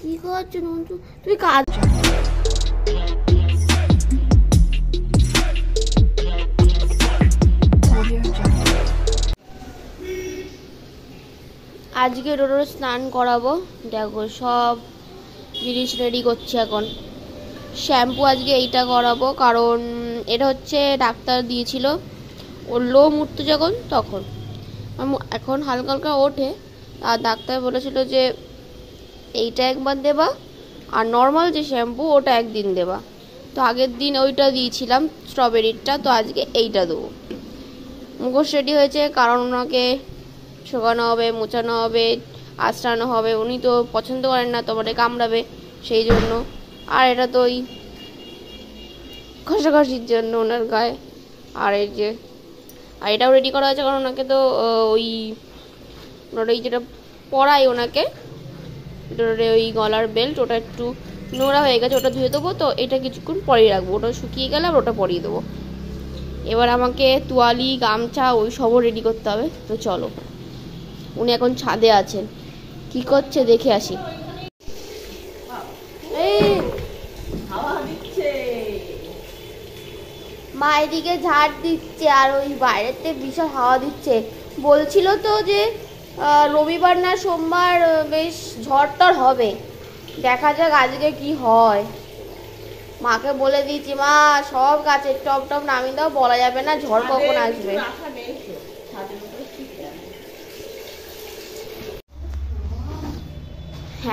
কি করছো নন্টু? তুই কাজ আজকে ডোডোর স্নান করাবো। দেখো সব জিনিস রেডি করছি এখন। শ্যাম্পু আজকে এইটা করাবো, কারণ এটা হচ্ছে ডাক্তার দিয়েছিল ওর লোম উঠতো যখন, তখন এখন হালকা হালকা ওঠে। আর ডাক্তার বলেছিল যে এইটা একবার দেবা, আর নর্মাল যে শ্যাম্পু ওটা একদিন দেবা। তো আগের দিন ওইটা দিয়েছিলাম স্ট্রবেরিটা, তো আজকে এইটা দেবো। মুখোশ রেডি হয়েছে, কারণ ওনাকে শোকানো হবে, মোছানো হবে, আঁচড়ানো হবে। উনি তো পছন্দ করেন না তোমাকে কামড়াবে, সেই জন্য। আর এটা তো ওই ঘষাঘষির জন্য ওনার গায়ে। আর এই যে আর এটাও রেডি করা হয়েছে, কারণ ওনাকে তো ওই ওনার ওই যেটা পরাই ওনাকে ওই গলার বেল্ট, ওটা একটু নোংরা হয়ে গেছে, ওটা ধুয়ে দেবো। তো এটা কিছুক্ষণ পরিয়ে রাখবো, ওটা শুকিয়ে গেলে আর ওটা পরিয়ে দেবো। এবার আমাকে তোয়ালি, গামছা ওই সবও রেডি করতে হবে। তো চলো, উনি এখন ছাদে আছেন, কি করছে দেখে আসি। মা এদিকে ঝাড় দিচ্ছে, আর ওই বাইরেতে বিশাল হাওয়া দিচ্ছে। বলছিল তো যে রবিবার না সোমবার বেশ ঝড়টর হবে, দেখা যাক আজকে কি হয়। মাকে বলে দিয়েছি, মা সব গাছের টপ টপ নামিয়ে দাও, বলা যাবে না ঝড় কখন আসবে।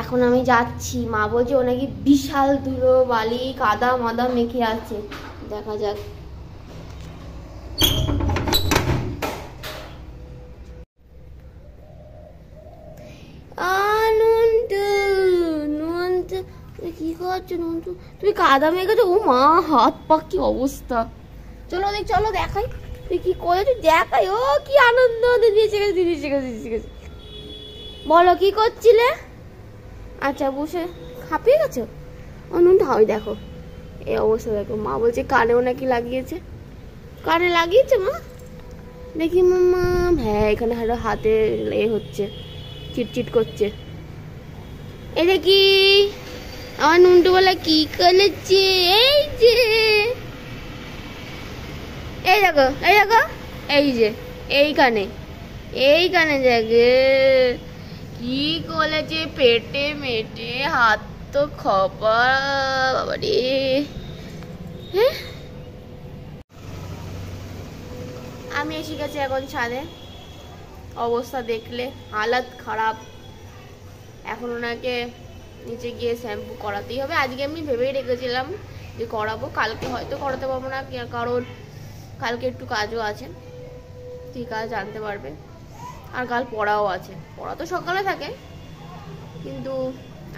এখন আমি যাচ্ছি, মা বলছে ও নাকি বিশাল ধুলো বালি কাদা মাদা মেখে আছে, দেখা যাক। কি করছো নন্টু? তুমি কাদা মেখেছো? ও মা, হাত পা কি অবস্থা। চলো দেখ, চলো দেখাই তুই কি করেছিস, দেখাই। ও কি আনন্দ দিয়েছে, বলো কি করছিলে? আচ্ছা, বসে হাঁপিয়ে গেছো? নন্টু হয় দেখো এই অবস্থা, দেখো। মা বলছে কানেও নাকি লাগিয়েছে। কানে লাগিয়েছে মা? দেখি মাম্মা। হ্যাঁ, এখানে হাতে এ হচ্ছে, চিটচিট করছে। এই দেখি আমার নুন্টু বলে কি করেছে। এই যে এই দেখো, এই দেখো, এই যে এইখানে জাগে কি করেছে, পেটে মেটে, হাত তো খপা, বাবারে। হ্যাঁ, আমি এসে গেছি এখন ছাদে। অবস্থা দেখলে হালাত খারাপ। এখন ওনাকে নিচে গিয়ে শ্যাম্পু করাতেই হবে। আজকে আমি ভেবেই রেখেছিলাম যে করাবো, কালকে হয়তো করাতে পারবো না, কারণ কালকে একটু কাজও আছে, ঠিক কাজ জানতে পারবে। আর কাল পড়াও আছে, পড়া তো সকালে থাকে, কিন্তু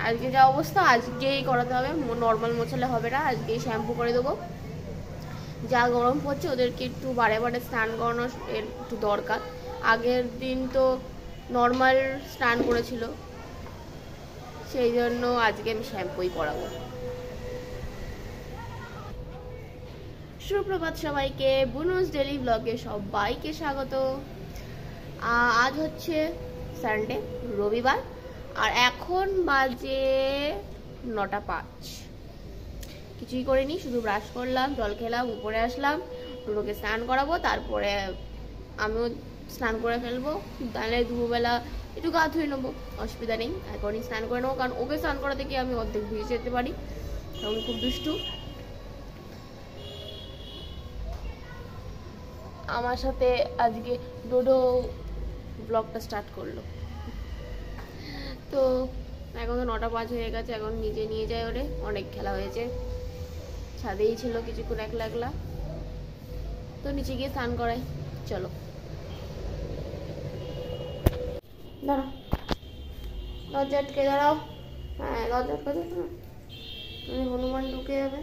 আজকে যা অবস্থা আজকেই করাতে হবে। নর্মাল মোছালে হবে না, আজকেই শ্যাম্পু করে দেবো। যা গরম পড়ছে, ওদেরকে একটু বারে বারে স্নান করানো একটু দরকার। আগের দিন তো নর্মাল স্নান করেছিল, সেই জন্য আজকে আমি শ্যাম্পুই করাবো। সুপ্রভাত সবাইকে, বুনুস ডেলি ব্লগে সবাইকে স্বাগত। আজ হচ্ছে সানডে, রবিবার, আর এখন বাজে 9:05। কিছুই করিনি, শুধু ব্রাশ করলাম, জল খেলাম, উপরে আসলাম, ডোডোকে স্নান করাবো, তারপরে আমিও স্নান করে ফেলবো। তাহলে দুপুরবেলা একটু গা ধুয়ে নেবো, অসুবিধা নেই। এখনই স্নান করে নেবো, কারণ ওকে স্নান করাতে গিয়ে আমি অর্ধেক ভিজে যেতে পারি, কারণ খুব দুষ্টু। আমার সাথে আজকে ডোডো ব্লগটা স্টার্ট করলো। তো এখন তো 9:05 হয়ে গেছে, এখন নিজে নিয়ে যায় ওরে। অনেক খেলা হয়েছে, ছাদেই ছিল কিছুক্ষণ একলা একলা, তো নিচে গিয়ে স্নান করাই। চলো, দাঁড়াও, দরজা আটকে দাঁড়াও। হ্যাঁ, দরজা আটকে দাও, হনুমান ঢুকে যাবে।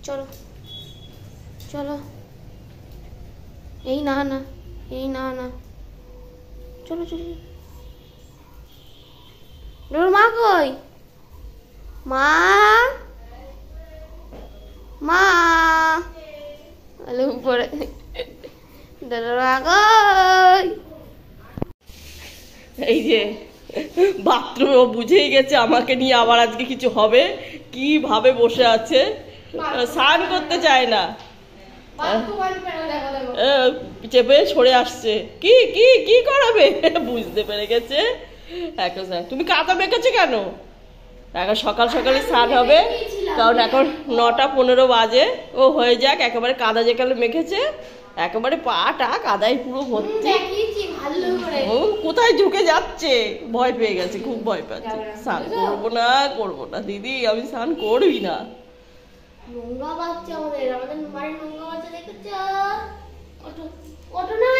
চলো চলো, এই না না, এই না না, চলো চলো। মা কই? মা, মা উপরে, এই যে বাথরুমে ও বুঝেই গেছে আমাকে নিয়ে আবার আজকে কিছু হবে, কিভাবে বসে আছে, স্নান করতে চায় না, চেপে সরে আসছে। কি কি কি করাবে বুঝতে পেরে গেছে। এখন তুমি কাদা মেখেছো কেন? এখন সকাল সকালে স্নান হবে, কারণ এখন 9:15 বাজে। ও হয়ে যাক, একেবারে কাদা যেকালে মেখেছে, একেবারে পাটা কাদায় পুরো ভর্তি। ও কোথায় ঝুঁকে যাচ্ছে, ভয় পেয়ে গেছে, খুব ভয় পাচ্ছে। স্নান করবো না দিদি, আমি স্নান করবি না। নোংরা বাচ্চা আমাদের বাড়ির নোংরা বাচ্চা দেখেছো? ওঠো না।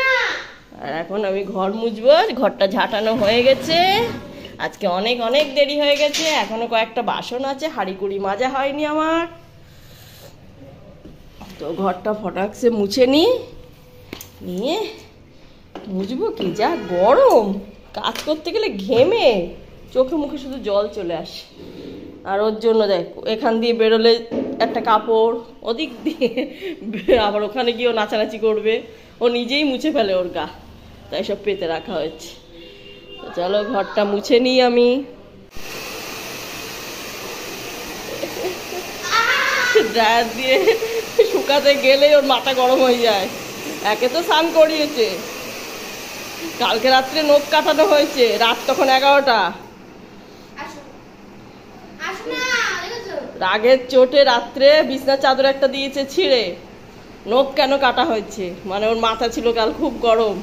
আর এখন আমি ঘর মুছবো, ঘরটা ঝাঁটানো হয়ে গেছে, আজকে অনেক অনেক দেরি হয়ে গেছে, এখনো কয়েকটা বাসন আছে, হাঁড়িকুড়ি মাজা হয়নি আমার। তো ঘরটা ফটাকসে মুছে নিয়ে মুছবো। কি যা গরম, কাজ করতে গেলে ঘেমে চোখে মুখে শুধু জল চলে আসে। আর ওর জন্য দেখ, এখান দিয়ে বেরোলে একটা কাপড়, ওদিক দিয়ে আবার ওখানে গিয়েও নাচানাচি করবে, ও নিজেই মুছে ফেলে ওর গা, তাই সব পেতে রাখা হয়েছে। তো চলো ঘরটা মুছে নিই আমি। ড্রায়ার দিয়ে শুকাতে গেলে ওর মাথা গরম হয়ে যায়। একে তো স্নান করিয়েছে, কালকে রাত্রে নখ কাটানো হয়েছে, রাত তখন 11টা। রাগের চোটে রাত্রে বিছনার চাদর একটা দিয়েছে ছিঁড়ে, নখ কেন কাটা হয়েছে, মানে ওর মাথা ছিল কাল খুব গরম।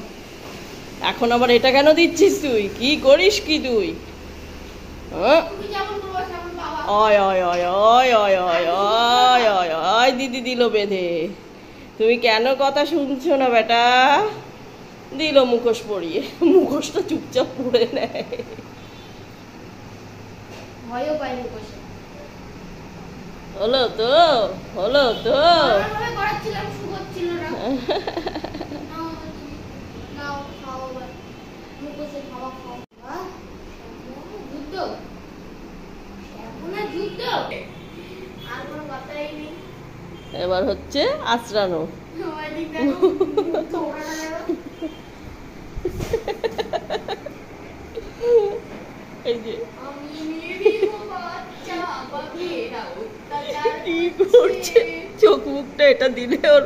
এখন আবার এটা কেন দিচ্ছিস তুই, কি করিস কি তুই? অয় অয় অয় অয় অয় অয় অয় অয় অয় দিদি দিল বেঁধে। তুমি কেন কথা শুনছো না বেটা? দিল মুখোশ পরিয়ে, মুখোশটা চুপচাপ পরে নেয়। হলো তো, হলো তো। এবার হচ্ছে আঁচড়ানো। এই যে কি করছে, চোখ মুখটা এটা দিলে ওর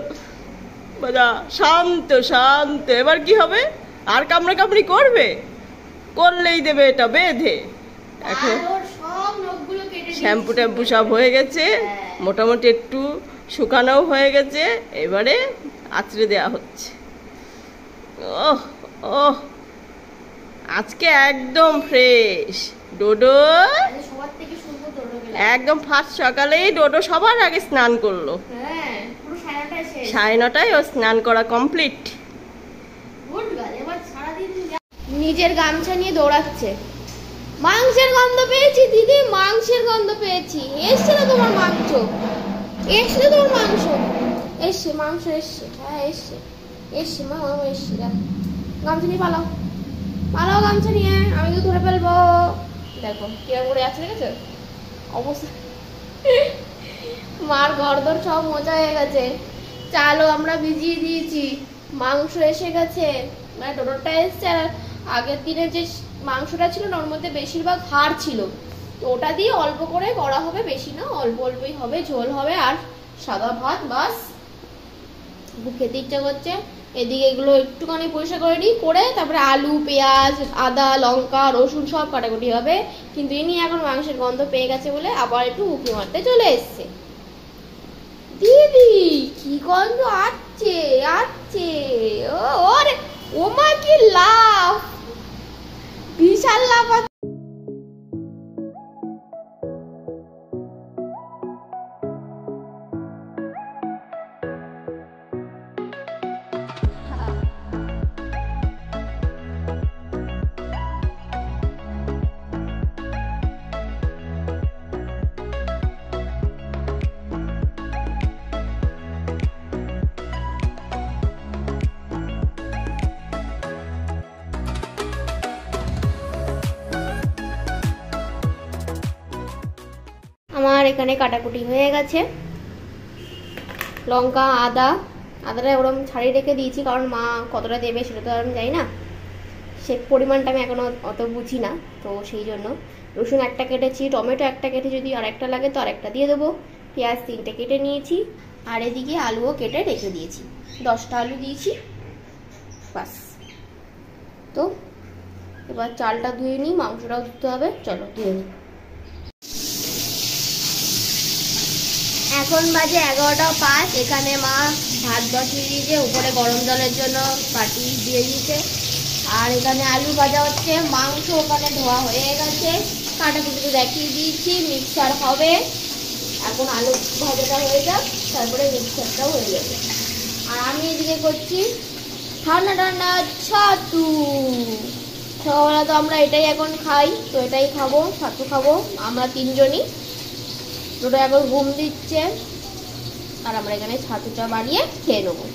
বাজা শান্ত শান্ত। এবার কি হবে, আর কামড়া কামড়ি করবে, করলেই দেবে এটা বেঁধে। এখন শ্যাম্পু ট্যাম্পু সব হয়ে গেছে, মোটামুটি একটু শুকানোও হয়ে গেছে, এবারে আঁচড়ে দেওয়া হচ্ছে। ওহ ওহ, আজকে একদম ফ্রেশ ডোডো, একদম ফার্স্ট সকালেই ডোডো সবার আগে স্নান করলো। 9:30 ও স্নান করা কমপ্লিট। নিজের গামছা নিয়ে দৌড়াচ্ছে। মাংসের গন্ধ পেয়েছি দিদি, মাংসের গন্ধ পেয়েছি। এসছে না তোমার মাংস, এসছে তোমার মাংস, এসছে মাংস, এসছে, হ্যাঁ এসছে, এসছে মা, এসছে। গামছা নিয়ে পালাও, পালাও গামছা নিয়ে, আমি তো ধরে ফেলবো। দেখো কিরকম করে যাচ্ছে, দেখেছো অবস্থা। মার ঘরদোর সব মোচা হয়ে গেছে, চালও আমরা ভিজিয়ে দিয়েছি, মাংস এসে গেছে, মানে ডোডোটা এসছে। আর আগের দিনে যে মাংসটা ছিল না, ওর মধ্যে বেশিরভাগ হাড় ছিল, তো ওটা দিয়ে অল্প করে করা হবে, বেশি না, অল্প অল্পই হবে, ঝোল হবে আর সাদা ভাত, বাস। খেতে ইচ্ছা করছে, এদিকে এগুলো একটুখানি পরিষ্কার করে নিই, করে তারপরে আলু, পেঁয়াজ, আদা, লঙ্কা, রসুন সব কাটাকুটি হবে। কিন্তু ইনি এখন মাংসের গন্ধ পেয়ে গেছে বলে আবার একটু উঁকি মারতে চলে এসছে। দিদি কি গন্ধ আসছে, আসছে, ওরে ও মা কি লাভ, বিশাল লাভ। আমার এখানে কাটাকুটি হয়ে গেছে, লঙ্কা, আদাটা ওরকম ছাড়িয়ে রেখে দিয়েছি, কারণ মা কতটা দেবে সেটা তো আমি জানি না, সে পরিমাণটা আমি এখনও অত বুঝি না, তো সেই জন্য রসুন একটা কেটেছি, টমেটো একটা কেটে, যদি আর একটা লাগে তো আরেকটা দিয়ে দেবো, পেঁয়াজ 3টে কেটে নিয়েছি, আর এদিকে আলুও কেটে রেখে দিয়েছি, 10টা আলু দিয়েছি বাস। তো এবার চালটা ধুয়ে নিই, মাংসটাও ধুতে হবে, চলো ধুয়ে নিই। এখন বাজে 11টা 5, এখানে মা ভাত বসিয়ে দিয়েছে, উপরে গরম জলের জন্য বাটি দিয়ে দিয়েছে, আর এখানে আলু ভাজা হচ্ছে, মাংস ওখানে ধোয়া হয়ে গেছে, কাটাকুটি দেখিয়ে দিয়েছি, মিক্সার হবে, এখন আলু ভাজাটা হয়ে যাক, তারপরে মিক্সারটাও হয়ে যাবে। আর আমি এদিকে করছি ঠান্ডা ঠান্ডা ছাতু। সকালবেলা তো আমরা এটাই এখন খাই, তো এটাই খাবো, ছাতু খাবো আমরা 3জনই। দুটো এখন ঘুম দিচ্ছে, আর আমরা এখানে ছাতুটা বানিয়ে খেয়ে নেবো।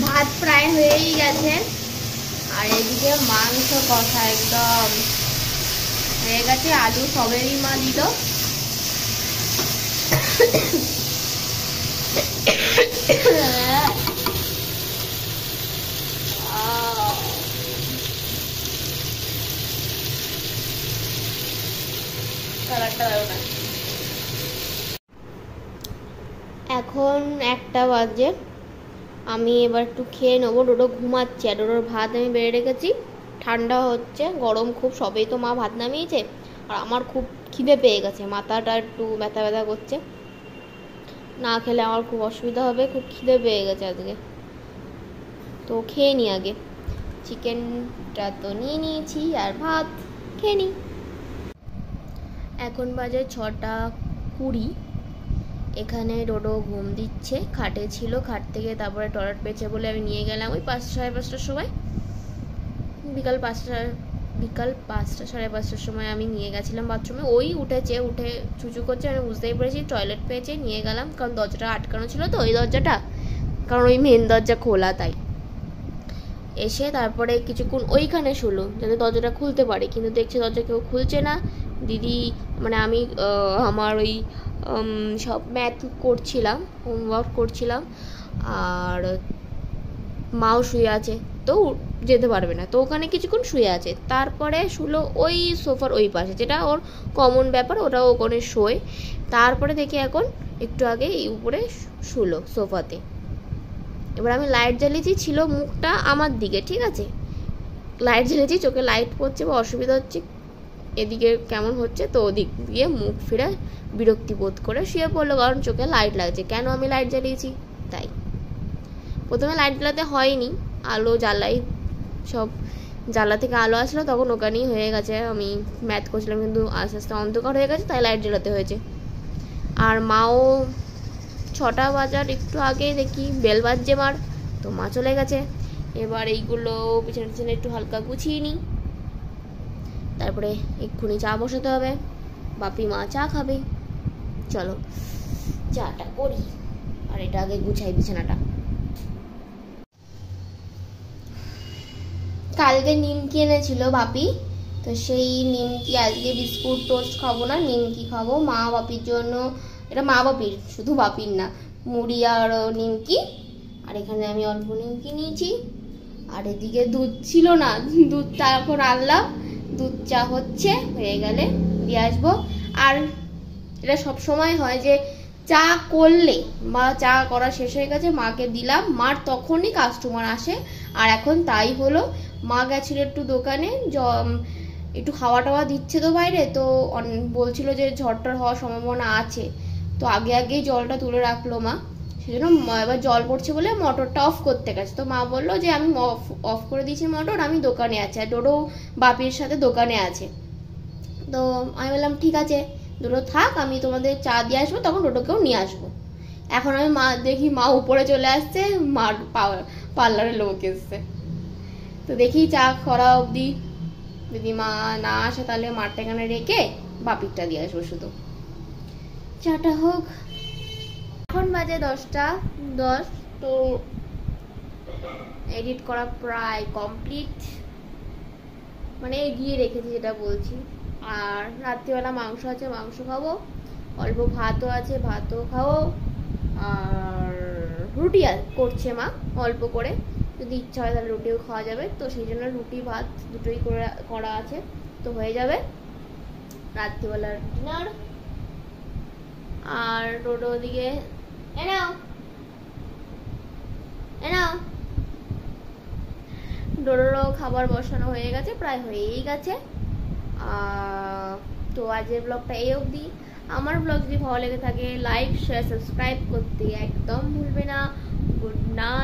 ভাত প্রায় হয়েই গেছে, আর এদিকে মাংস কষা একদম হয়ে গেছে, আলু সবেরই মা দিল। এখন 1টা বাজে, আমি এবার একটু খেয়ে নেবো। ডোডো ঘুমাচ্ছে, আর ডোডোর ভাত আমি বেড়ে রেখেছি, ঠান্ডা হচ্ছে, গরম খুব, সবেই তো মা ভাত নামিয়েছে, আর আমার খুব খিদে পেয়ে গেছে, মাথাটা একটু ব্যথা ব্যথা করছে, না খেলে আমার খুব অসুবিধা হবে, খুব খিদে পেয়ে গেছে আজকে। তো খেয়ে নিই আগে, চিকেনটা তো নিয়ে নিয়েছি, আর ভাত খেয়ে নিই। এখন বাজে 6টা 20, এখানে ডোডো ঘুম দিচ্ছে, খাটে ছিল, খাট থেকে তারপরে টয়লেট পেয়েছে বলে আমি নিয়ে গেলাম ওই 5-5:30টার সময়, বিকাল 5টা 5:30টার সময় আমি নিয়ে গেছিলাম বাথরুমে। ওই উঠেছে, উঠে চুচু করছে, আমি বুঝতেই পেরেছি টয়লেট পেয়েছে, নিয়ে গেলাম, কারণ দরজাটা আটকানো ছিল তো, ওই দরজাটা, কারণ ওই মেন দরজা খোলা, তাই। এসে তারপরে কিছুক্ষণ ওইখানে শুলো যাতে দরজাটা খুলতে পারে, কিন্তু দেখছি দরজা কেউ খুলছে না। দিদি মানে আমি আমার ওই সব ম্যাথ করছিলাম, হোমওয়ার্ক করছিলাম, আর মাও শুয়ে আছে, তো যেতে পারবে না, তো ওখানে কিছুক্ষণ শুয়ে আছে। তারপরে শুলো ওই সোফার ওই পাশে, যেটা ওর কমন ব্যাপার, ওটাও ওখানে শোয়। তারপরে দেখি এখন একটু আগে এই উপরে শুলো সোফাতে। এবার আমি লাইট জ্বালিয়েছি, ছিল মুখটা আমার দিকে, ঠিক আছে, লাইট জ্বালিয়েছি, চোখে লাইট পড়ছে বা অসুবিধা হচ্ছে, এদিকে কেমন হচ্ছে, তো ওদিক দিয়ে মুখ ফিরে বিরক্তি বোধ করে শুয়ে পড়লো, কারণ চোখে লাইট লাগছে, কেন আমি লাইট জ্বালিয়েছি তাই। প্রথমে লাইট জ্বালাতে হয়নি, আলো জ্বালাই, সব জ্বালা থেকে আলো আসলো, তখন ওখানেই হয়ে গেছে, আমি ম্যাথ করছিলাম, কিন্তু আস্তে আস্তে অন্ধকার হয়ে গেছে, তাই লাইট জ্বালাতে হয়েছে। আর মাও 6টা বাজার একটু আগে দেখি বেল বাজছে মার, তো মা চলে গেছে। এবার এইগুলো পিছনে পিছনে একটু হালকা গুছিয়ে নিই, তারপরে এক্ষুনি চা বসাতে হবে, বাপি মা চা খাবে, চলো চাটা করি, আর এটা আগে গুছাই বিছানাটা। কালকে নিমকি এনেছিল বাপি, তো সেই নিমকি আজকে বিস্কুট টোস্ট খাবো না, নিমকি খাবো, মা বাপির জন্য, এটা মা বাপির, শুধু বাপির না, মুড়ি আর নিমকি। আর এখানে আমি অল্প নিমকি নিয়েছি, আর এদিকে দুধ ছিল না, দুধটা এখন আনলাম, দুধ চা হচ্ছে, হয়ে গেলে দিয়ে আসবো। আর এটা সব সময় হয় যে চা করলে বা চা করা শেষ হয়ে গেছে, মাকে দিলাম, মার তখনই কাস্টমার আসে, আর এখন তাই হলো। মা গেছিল একটু দোকানে, একটু খাওয়া টাওয়া দিচ্ছে তো বাইরে, তো বলছিল যে ঝড়টার হওয়ার সম্ভাবনা আছে, তো আগে আগেই জলটা তুলে রাখলো মা, সেজন্য এবার জল পড়ছে বলে মোটরটা অফ করতে গেছে, তো মা বললো যে আমি অফ করে দিয়েছি মোটর, আমি দোকানে আছি, আর ডোডো বাপির সাথে দোকানে আছে। তো আমি বললাম ঠিক আছে, ডোডো থাক, আমি তোমাদের চা দিয়ে আসবো, তখন ডোডোকেও নিয়ে আসবো। এখন আমি দেখি মা উপরে চলে আসছে, মার পার্লারে লোক এসছে। তো দেখি চা করা অবধি যদি মা না আসে তাহলে মারটা এখানে রেখে বাপিরটা দিয়ে আসবো শুধু। চাটা হোক। এখন বাজে 10:10। তো এডিট করা প্রায় কমপ্লিট, মানে এগিয়ে রেখেছি যেটা বলছি। আর রাত্রিবেলা মাংস আছে, মাংস খাবো, অল্প ভাতও আছে, ভাতও খাবো। আর রুটি করছে মা অল্প করে, যদি ইচ্ছা হয় তাহলে রুটিও খাওয়া যাবে। তো সেই জন্য রুটি ভাত দুটোই করা আছে, তো হয়ে যাবে রাত্রিবেলার ডিনার। আর ডোডো ওদিকে ডোডোরও খাবার বসানো হয়ে গেছে, প্রায় হয়েই গেছে। তো আজকের ব্লগটা এই অবধি। আমার ব্লগ যদি ভালো লেগে থাকে লাইক শেয়ার সাবস্ক্রাইব করতে একদম ভুলবে না। Good night.